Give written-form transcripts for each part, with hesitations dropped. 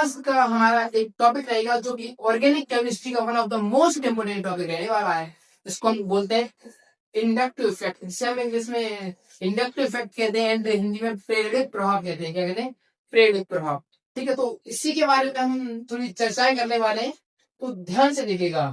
आज का हमारा एक टॉपिक रहेगा जो कि ऑर्गेनिक केमिस्ट्री का one of the most important topic रहने वाला है। इसको हम बोलते हैं इंडक्टिव इफेक्ट। इसे हम इंग्लिश में इंडक्टिव इफेक्ट कहते हैं एंड हिंदी में प्रेरित प्रभाव कहते हैं। क्या कहते हैं? प्रेरित प्रभाव। ठीक है, तो इसी के बारे में हम थोड़ी चर्चाएं करने वाले हैं, तो ध्यान से देखिएगा।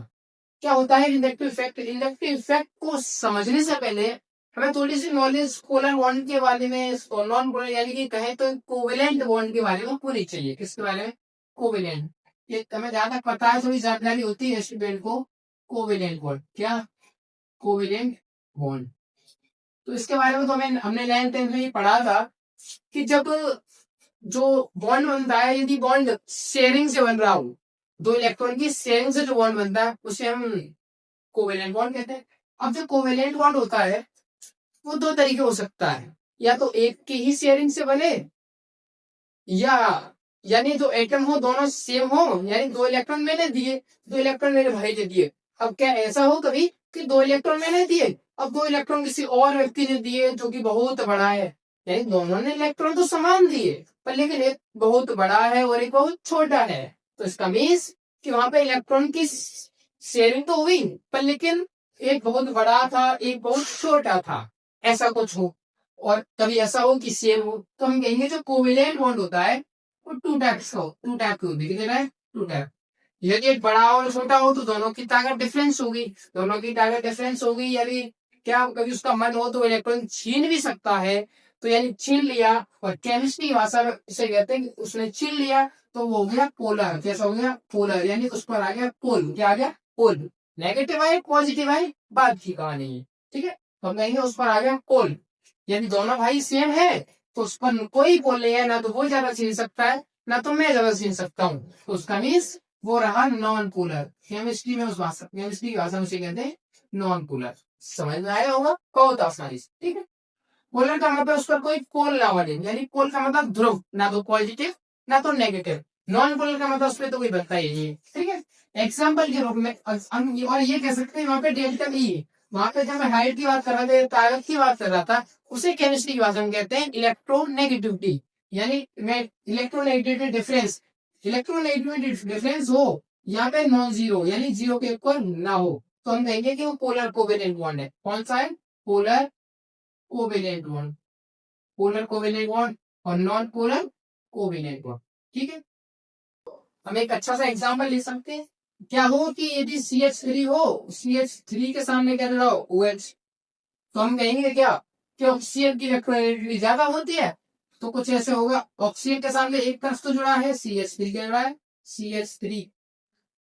क्या होता है इंडक्टिव इफेक्ट? इंडक्टिव इफेक्ट को समझने से पहले हमें थोड़ी सी नॉलेज पोलर बॉन्ड के बारे में, नॉन पोलर यानी कि कहें तो कोवेलेंट बॉन्ड के बारे में होनी चाहिए। किसके बारे में? कोवेलेंट। ये हमें जहां तक पता है, थोड़ी जानकारी होती है स्टूडेंट को। कोवेलेंट बॉन्ड क्या? Covalent bond. तो इसके बारे में तो हमने 9th-10th में ही पढ़ा था कि जब जो बॉन्ड बनता है, यदि बॉन्ड शेयरिंग से बन रहा हो, दो इलेक्ट्रॉन की शेयरिंग से जो बॉन्ड बनता है उसे हम कोवेलेंट बॉन्ड कहते हैं। अब जो कोवेलेंट बॉन्ड होता है वो दो तरीके हो सकता है, या तो एक की ही शेयरिंग से बने, या यानी जो एटम हो दोनों सेम हो, यानी दो इलेक्ट्रॉन मैंने दिए, दो इलेक्ट्रॉन मेरे भाई ने दिए। अब क्या ऐसा हो कभी कि दो इलेक्ट्रॉन मैंने दिए, अब दो इलेक्ट्रॉन किसी और व्यक्ति ने दिए जो कि बहुत बड़ा है, यानी दोनों ने इलेक्ट्रॉन तो समान दिए, पर लेकिन एक बहुत बड़ा है और एक बहुत छोटा है। तो इसका मीन्स कि वहां पे इलेक्ट्रॉन की शेयरिंग तो हुई, पर लेकिन एक बहुत बड़ा था, एक बहुत छोटा था, ऐसा कुछ हो। और कभी ऐसा हो कि सेम हो, तो हम कहेंगे जो कोवेलेंट बॉन्ड होता है वो टू टाइप्स का हो। टू टाइप की होती है, टू टाइप। यदि एक बड़ा और छोटा हो तो दोनों की ताकत डिफरेंस होगी, दोनों की ताकत डिफरेंस होगी। यदि क्या कभी उसका मन हो तो इलेक्ट्रॉन छीन भी सकता है, तो यानी छीन लिया, और केमिस्ट्री की भाषा में इसे कहते हैं कि उसने छीन लिया, तो वो हो गया पोलर। कैसा हो गया? पोलर। यानी उस पर आ गया पोल। क्या आ गया? पोल। नेगेटिव आए पॉजिटिव आए बात की कहानी है। ठीक है, तो हम कहेंगे उस पर आ गया पोल। यदि दोनों भाई सेम है तो उस पर कोई पोल नहीं है, ना तो वो ज्यादा छीन सकता है ना तो मैं ज्यादा छीन सकता हूँ, तो उसका मीन्स वो रहा नॉन पोलर। केमिस्ट्री में केमिस्ट्री की भाषा में उसे कहते हैं नॉन पोलर। समझ में आया होगा? बहुत आसानी से। ठीक है, पोलर का मतलब उस पर कोई पोल ना बने, यानी पोल का मतलब ध्रुव, ना तो पॉजिटिव ना तो नेगेटिव। नॉन पोलर का मतलब उस पर तो कोई बनता ही नहीं है। ठीक है, एग्जाम्पल के रूप में और ये कह सकते हैं वहां पे डेल्टा ई, वहां पे जब मैं हाइट की बात कर रहा था, ताकत की बात कर रहा था, उसे केमिस्ट्री की भाषा में कहते हैं इलेक्ट्रोनेगेटिविटी। यानी मैं इलेक्ट्रोनेगेटिविटी डिफरेंस, इलेक्ट्रोनेगेटिविटी डिफरेंस हो यहाँ पे नॉन जीरो, यानी जीरो के इक्वल ना हो, तो हम कहेंगे कि वो पोलर कोवेलेंट बॉन्ड है। कौन सा है? Polar covalent bond. Polar covalent bond और नॉन पोलर कोवेलेंट बॉन्ड। ठीक है, हम एक अच्छा सा एग्जांपल ले सकते हैं। क्या हो कि यदि CH3 हो, CH3 के सामने क्या रहा हो? OH, तो हम कहेंगे क्या कि ऑक्सीजन की इलेक्ट्रोनेगेटिविटी ज्यादा होती है। तो कुछ ऐसे होगा, ऑक्सीजन के सामने एक तरफ तो जुड़ा है CH3 के, जुड़ा है CH3,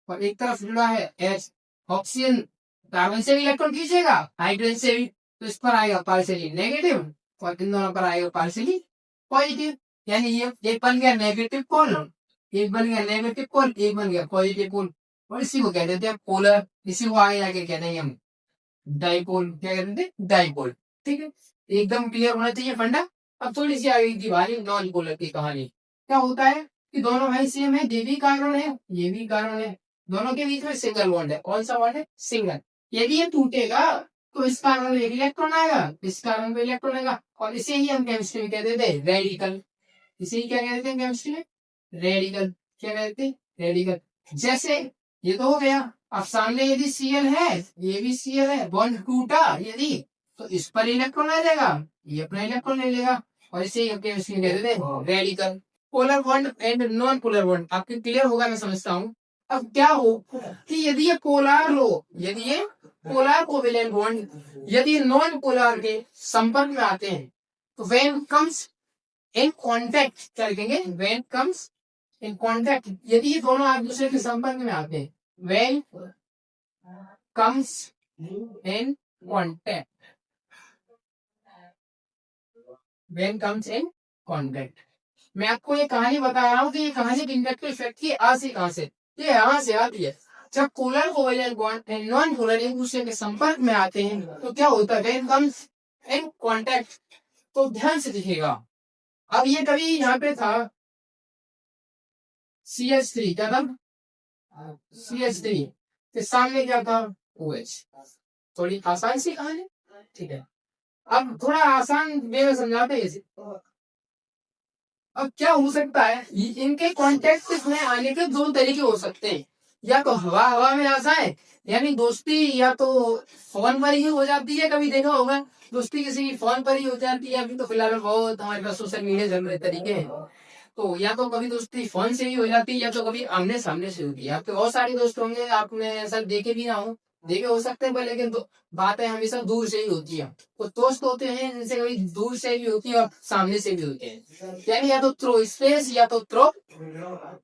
और एक तरफ जुड़ा है H। ऑक्सीजन कार्बन से भी इलेक्ट्रॉन खींचेगा, हाइड्रोजन से भी, तो इस पर आएगा पार्शियली नेगेटिव और इन दोनों पर आएगा पार्शियली पॉजिटिव। यानी ये एक बन गया नेगेटिव पोल, एक बन गया नेगेटिव पोल, एक बन गया पॉजिटिव पोल, और इसी को कह देते हैं पोलर। इसी को आगे जाके कहते हैं हम डाइपोल। क्या कहते हैं? डाइपोल। ठीक है, एकदम क्लियर होना चाहिए फंडा। अब थोड़ी सी आगे की बारी नॉन पोलर की कहानी। क्या होता है कि दोनों भाई सेम है, ये भी कार्बन है ये भी कार्बन है, दोनों के बीच में सिंगल बॉन्ड है। कौन सा बॉन्ड है? सिंगल। यदि ये टूटेगा तो इस कार्बन में एक इलेक्ट्रॉन आएगा, इस कार्बन में इलेक्ट्रॉन आएगा, और इसे ही हम केमिस्ट्री में कह देते हैं रेडिकल। इसे ही क्या कहते हैं केमिस्ट्री में? रेडिकल। क्या कहते हैं? रेडिकल। जैसे ये तो हो गया, अब सामने यदि Cl है, ये भी Cl है, बॉन्ड टूटा यदि, तो इस पर इलेक्ट्रॉन आ जाएगा, ये अपना इलेक्ट्रॉन ले लेगा, और इसे ही केमिस्ट्री में कह देते हैं radical. Polar bond and non polar bond आपके क्लियर होगा मैं समझता हूँ। अब क्या हो कि यदि ये पोलर हो, यदि ये पोलर कोवेलेंट बॉन्ड यदि नॉन पोलर के संपर्क में आते हैं, तो व्हेन कम्स इन कॉन्टैक्ट, क्या लिखेंगे? व्हेन कम्स इन कॉन्टैक्ट, यदि ये दोनों एक दूसरे के संपर्क में आते हैं, when comes in contact, when comes in contact. मैं आपको ये कहानी बता रहा हूँ कि ये कहानी इंडक्टिव इफेक्ट की आती कहां से? ये यहां से आती है। जब polar covalent bond and non polar एक दूसरे के संपर्क में आते हैं तो क्या होता है? When comes in contact. तो ध्यान से देखिएगा, अब ये कभी यहाँ पे था CH3, क्या था? CH3 के सामने क्या था? OH। थोड़ी आसान सी कहानी। ठीक है, अब थोड़ा आसान वे में समझाते हैं इसे। अब क्या हो सकता है, इनके कॉन्टेक्ट में आने के दो तरीके हो सकते हैं, या तो हवा हवा में आ जाए, यानी दोस्ती या तो फोन पर ही हो जाती है, कभी देखा होगा दोस्ती किसी की फोन पर ही हो जाती है। अभी तो फिलहाल में बहुत हमारे पास सोशल मीडिया जम रहे तरीके हैं, तो या तो कभी दोस्ती फोन से ही हो जाती है, या तो कभी आमने सामने से होती है। आपके बहुत सारे दोस्त होंगे, आपने ऐसा देखे भी ना हो, देखे हो सकते हैं पर, लेकिन बातें हमेशा दूर से ही होती है। कुछ दोस्त होते हैं जिनसे कभी दूर से भी होती है और सामने से भी होते हैं, यानी या तो थ्रो स्पेस या तो थ्रो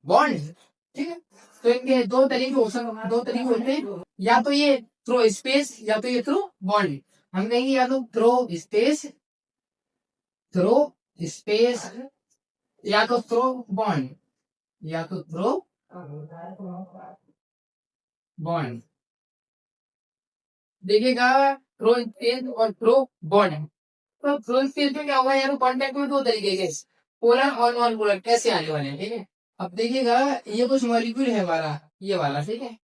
बॉन्ड। ठीक है, तो इनके दो तरीके हो सकते, दो तरीके होते हैं, या तो ये थ्रो स्पेस या तो ये थ्रो बॉन्ड। हम कहेंगे या तो थ्रो स्पेस या तो थ्रो बॉन्ड, या तो थ्रो बॉन्ड। देखिएगा, थ्रो स्पेस और थ्रो बॉन्ड। तो थ्रो स्पेस में क्या होगा यार, कॉन्टेक्ट में दो तरीके के, पोलर और नॉन पोलर कैसे आने वाले हैं। ठीक है, अब देखिएगा, ये कुछ मॉलिक्यूल है हमारा, ये वाला। ठीक है,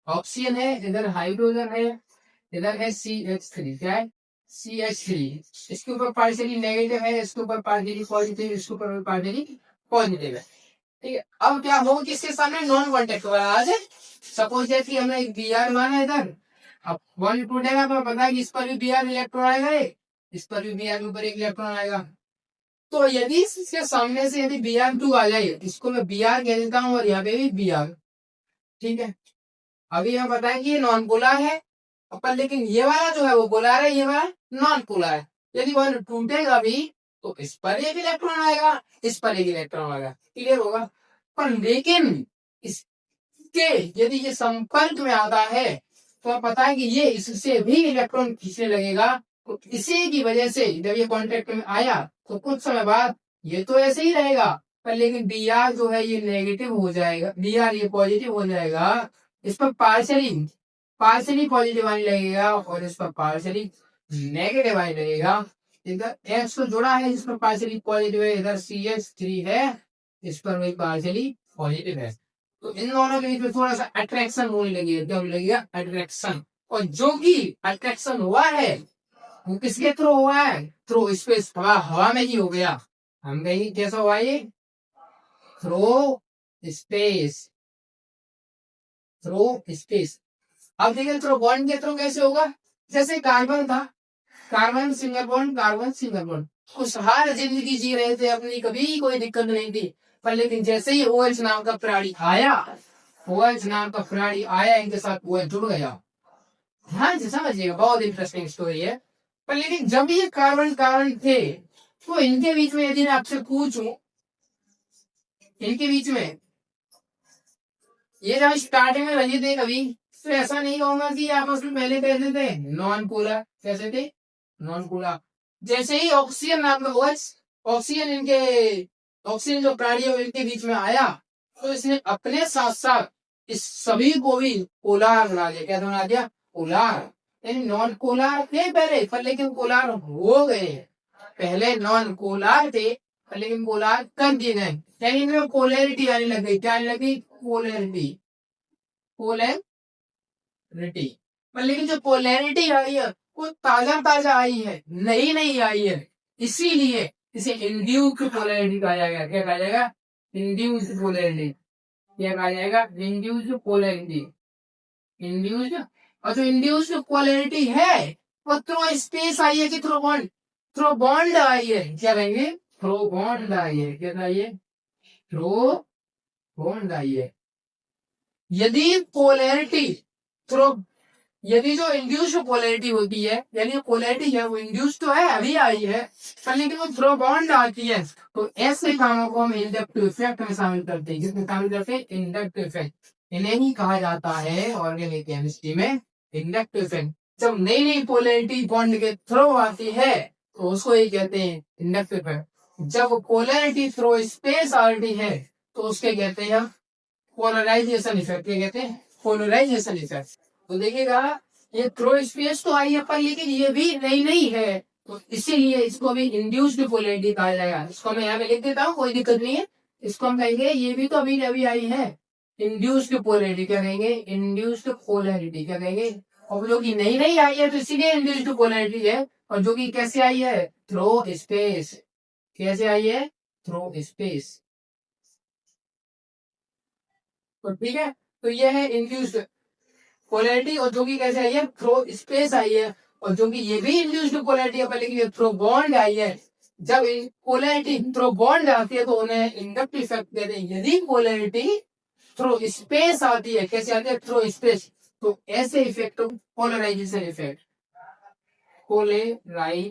ऑक्सीजन है, इधर हाइड्रोजन है, इधर है CH3। क्या है, CH3। इसके ऊपर पार्शियली नेगेटिव है, इसके ऊपर पार्शियली पॉजिटिव, इसके ऊपर पार्शियली पॉजिटिव है। ठीक है, अब क्या होगा, किसके सामने नॉन कॉन्टेक्ट वाला आ जाए। सपोज जैसे हमने एक Br माना इधर, अब बॉन्ड टूटेगा तो पता है कि इस पर भी Br इलेक्ट्रॉन आएगा, इस पर भी Br के ऊपर एक इलेक्ट्रॉन आएगा। तो यदि इसके सामने से यदि Br2 आ जाए, इसको मैं Br कह देता हूँ और यहाँ पे भी Br। ठीक है, अभी हमें पता है कि ये नॉन पोलर है, पर लेकिन ये वाला जो है वो पोलर है, ये वाला नॉन पोलर है। यदि बॉन्ड टूटेगा भी तो इस पर एक इलेक्ट्रॉन आएगा, इस पर एक इलेक्ट्रॉन आएगा। क्लियर होगा, पर लेकिन इसके यदि ये संपर्क में आता है तो आप पता है कि ये इससे भी इलेक्ट्रॉन खींचने लगेगा। तो इसी की वजह से जब ये कॉन्टेक्ट में आया तो कुछ समय बाद ये तो ऐसे ही रहेगा, पर लेकिन Br जो है ये नेगेटिव हो जाएगा, Br ये पॉजिटिव हो जाएगा, इस पर पार्शली पॉजिटिव आने लगेगा और इस पर पार्शली नेगेटिव आने लगेगा। इधर X तो जुड़ा है, इस पर पार्शली पॉजिटिव है, इधर CH3 है, इस पर वही पार्शली पॉजिटिव है। तो इन दोनों के बीच में थोड़ा सा अट्रैक्शन होने लगेगा। क्या होने लगेगा, अट्रैक्शन। और जो कि अट्रैक्शन हुआ है वो किसके थ्रू हुआ है, थ्रू स्पेस, हवा में ही हो गया। हम कहेंगे कैसा हुआ ये, थ्रू स्पेस, थ्रू स्पेस। अब देखिए थ्रू बॉन्ड के थ्रू कैसे होगा, जैसे कार्बन था, carbon single bond, carbon single bond, खुशहाल जिंदगी जी रहे थे अपनी, कभी कोई दिक्कत नहीं थी। पर लेकिन जैसे ही OH नाम का प्राणी आया, OH नाम का प्राणी आया, इनके साथ OH जुड़ गया। ध्यान से समझिएगा, बहुत इंटरेस्टिंग स्टोरी है। पर लेकिन जब ये कार्बन कार्बन थे तो इनके बीच में यदि मैं आपसे पूछूं, इनके बीच में ये जब स्टार्टिंग में लगे थे कभी, तो ऐसा नहीं कहूंगा कि आपस में पहले कैसे थे, नॉन पोलर। कैसे थे, नॉन पोलर। जैसे ही ऑक्सीजन नाम का OH, ऑक्सीजन इनके, ऑक्सीजन जो प्राणी है इनके बीच में आया, तो इसने अपने साथ साथ इस सभी को भी पोलार बना दिया। क्या बना दिया, पोलार। यानी नॉन पोलार थे पहले, पर लेकिन पोलार हो गए। पहले नॉन पोलार थे पर लेकिन पोलार कर दिए गए, यानी इनमें पोलैरिटी आने लग गई। क्या आने लगी, पोलैरिटी, पोलैरिटी। पर लेकिन जो पोलैरिटी आई है वो ताजा ताजा आई है, नई नई आई है, इसीलिए इसे इंड्यूस्ड पोलैरिटी कहा जाएगा। क्या कहा जाएगा, इंड्यूस्ड पोलैरिटी। क्या कहा जाएगा, इंड्यूस्ड पोलैरिटी, इंड्यूस्ड। और जो इंड्यूस्ड पोलैरिटी है वो थ्रू स्पेस आई है कि थ्रू बॉन्ड, थ्रू बॉन्ड आई है। क्या कहेंगे, थ्रू बॉन्ड आई है। क्या कहिए, थ्रू बॉन्ड आई है। यदि पोलैरिटी थ्रू, यदि जो इंड्यूस्ड पोलैरिटी होती है, यानी पोलैरिटी है वो इंड्यूस तो है, अभी आई है, पर लेकिन वो थ्रू बॉन्ड आती है, तो ऐसे कामों को हम इंडक्टिव इफेक्ट में शामिल करते हैं। किसमें शामिल करते हैं, इंडक्टिव इफेक्ट। इन्हें ही कहा जाता है ऑर्गेनिक केमिस्ट्री में इंडक्टिव इफेक्ट। जब नई नई पोलैरिटी बॉन्ड के थ्रू आती है तो उसको ही कहते हैं इंडक्टिव इफेक्ट। जब पोलैरिटी थ्रू स्पेस आती है तो उसके कहते हैं पोलराइजेशन इफेक्ट। क्या कहते हैं, पोलराइजेशन इफेक्ट। तो देखिएगा, ये थ्रो स्पेस तो आई है पर लेकिन ये भी नई नहीं है, तो इसीलिए इसको भी इंड्यूस्ड पोलैरिटी कहा जाएगा। इसको मैं यहाँ पे लिख देता हूँ, कोई दिक्कत नहीं है। इसको हम कहेंगे ये भी तो अभी अभी आई है, इंड्यूस्ड पोलैरिटी। क्या कहेंगे, इंड्यूस्ड पोलैरिटी। क्या कहेंगे, और जो कि नई नई आई है तो इसीलिए इंड्यूस्ड पोलैरिटी है। और जो कि कैसे आई है, थ्रो स्पेस। कैसे आई है, थ्रू स्पेस। तो ठीक है, तो ये है इंड्यूस्ड पोलैरिटी, और जो कि कैसे आई है, थ्रो स्पेस आई है। और जो कि ये भी इंड्यूस्ड पोलैरिटी है, लेकिन ये थ्रो बॉन्ड आई है। जब पोलैरिटी थ्रो बॉन्ड आती है तो उन्हें इंडक्टिव इफेक्ट कहते हैं। यदि पोलैरिटी थ्रो स्पेस आती है, कैसे आती है, थ्रो स्पेस, तो ऐसे इफेक्ट पोलराइजेशन इफेक्ट, पोलराइजेशन।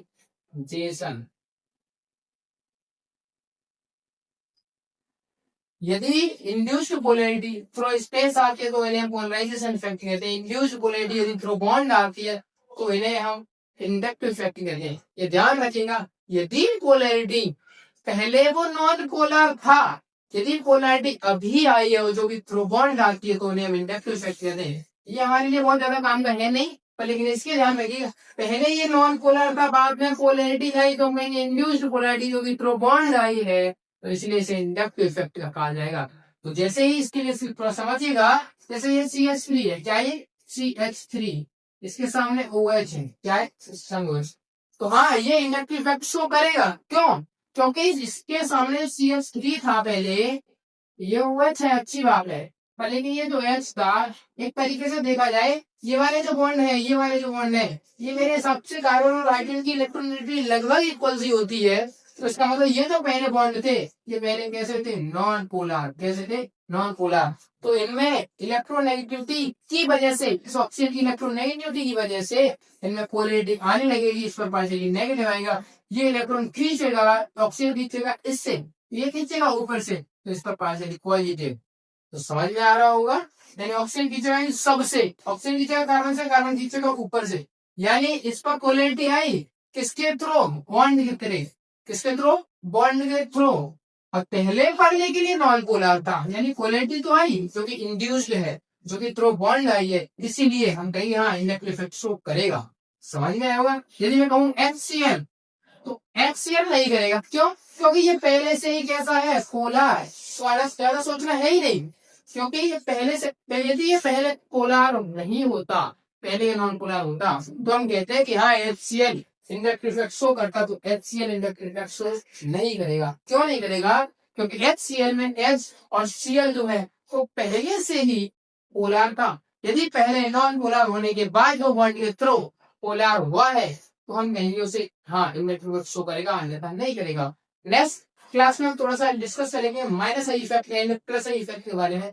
यदि इंड्यूस्ड पोलैरिटी थ्रो स्पेस आती है तो इन्हें पोलराइजेशन इफेक्ट कहते हैं। इंड्यूस्ड पोलैरिटी यदि थ्रो बॉन्ड आती है तो इन्हें हम इंडक्टिव इफेक्ट कहते हैं। ये ध्यान रखिएगा, यदि पोलैरिटी पहले वो नॉन पोलर था, यदि पोलैरिटी अभी आई है और जो भी थ्रो बॉन्ड आती है तो उन्हें हम इंडक्टिव इफेक्ट कहते हैं। ये हमारे लिए बहुत ज्यादा काम का है नहीं, पर लेकिन इसके ध्यान रखिएगा, पहले ये नॉन पोलर था, बाद में पोलैरिटी आई तो कहेंगे इंड्यूस्ड पोलैरिटी, जो कि थ्रो बॉन्ड आई है तो इसलिए इसे इंडक्टिव इफेक्ट कहा जाएगा। तो जैसे ही इसके लिए थोड़ा समझिएगा, जैसे ये CH3 है, क्या ये CH3, इसके सामने OH है, क्या है संघर्ष, तो हाँ ये इंडक्टिव इफेक्ट शो करेगा। क्यों? क्योंकि इसके सामने CH3 था पहले, ये OH है, अच्छी बात है, पर लेकिन ये जो H था, एक तरीके से देखा जाए, ये वाले जो बॉन्ड है, ये वाले जो बॉन्ड है, ये मेरे हिसाब से कार्बन और हाइड्रोजन की इलेक्ट्रोनेगेटिविटी लगभग इक्वल सी होती है। तो इसका मतलब ये जो पहले बॉन्ड थे, ये पहले कैसे थे, नॉन पोलर, कैसे थे, नॉन पोलर। तो इनमें इलेक्ट्रोनेगेटिविटी की वजह से, इस ऑक्सीजन की इलेक्ट्रोनेगेटिविटी की वजह से इनमें पोलैरिटी आने लगेगी, इस पर पार्शियली नेगेटिव आएगा, ये इलेक्ट्रॉन खींचेगा, ऑक्सीजन खींचेगा इससे, ये खींचेगा ऊपर से, तो इस पर पार्शियली पॉजिटिव। तो समझ में आ रहा होगा, यानी ऑक्सीजन खींचेगा सबसे, ऑक्सीजन खींचेगा कार्बन से, कार्बन खींचेगा ऊपर से, यानी इस पर पोलैरिटी आई किसके थ्रू, बॉन्ड के थ्रू, किसके थ्रू, बॉन्ड के थ्रू। और पहले पढ़ने के लिए नॉन पोलर था, यानी पोलैरिटी तो आई जो कि इंड्यूस्ड है, जो कि थ्रू बॉन्ड आई है, इसीलिए हम कहेंगे हाँ इंडक्टिव इफेक्ट शो करेगा। समझ में आया होगा। यदि मैं कहूँ HCl, तो HCl नहीं करेगा, क्यों? क्योंकि ये पहले से ही कैसा है, पोलर, तो ज्यादा सोचना है ही नहीं, क्योंकि ये पहले से, यदि ये पहले पोलर नहीं होता, पहले ये नॉन पोलर होता, तो हम कहते हैं कि हाँ HCl इंडक्टिव इफेक्ट शो करता, तो HCl इंडक्टिव इफेक्ट शो नहीं करेगा। क्यों नहीं करेगा? क्योंकि HCl में H और Cl जो है वो पहले से ही पोलर था। यदि पहले नॉन पोलर होने के बाद जो बॉन्ड के थ्रू पोलर हुआ है तो हम कहेंगे उसे हाँ इंडक्टिव इफेक्ट शो करेगा, अन्यथा नहीं करेगा। नेक्स्ट क्लास में हम थोड़ा सा डिस्कस करेंगे minus I effect and plus I effect के बारे में।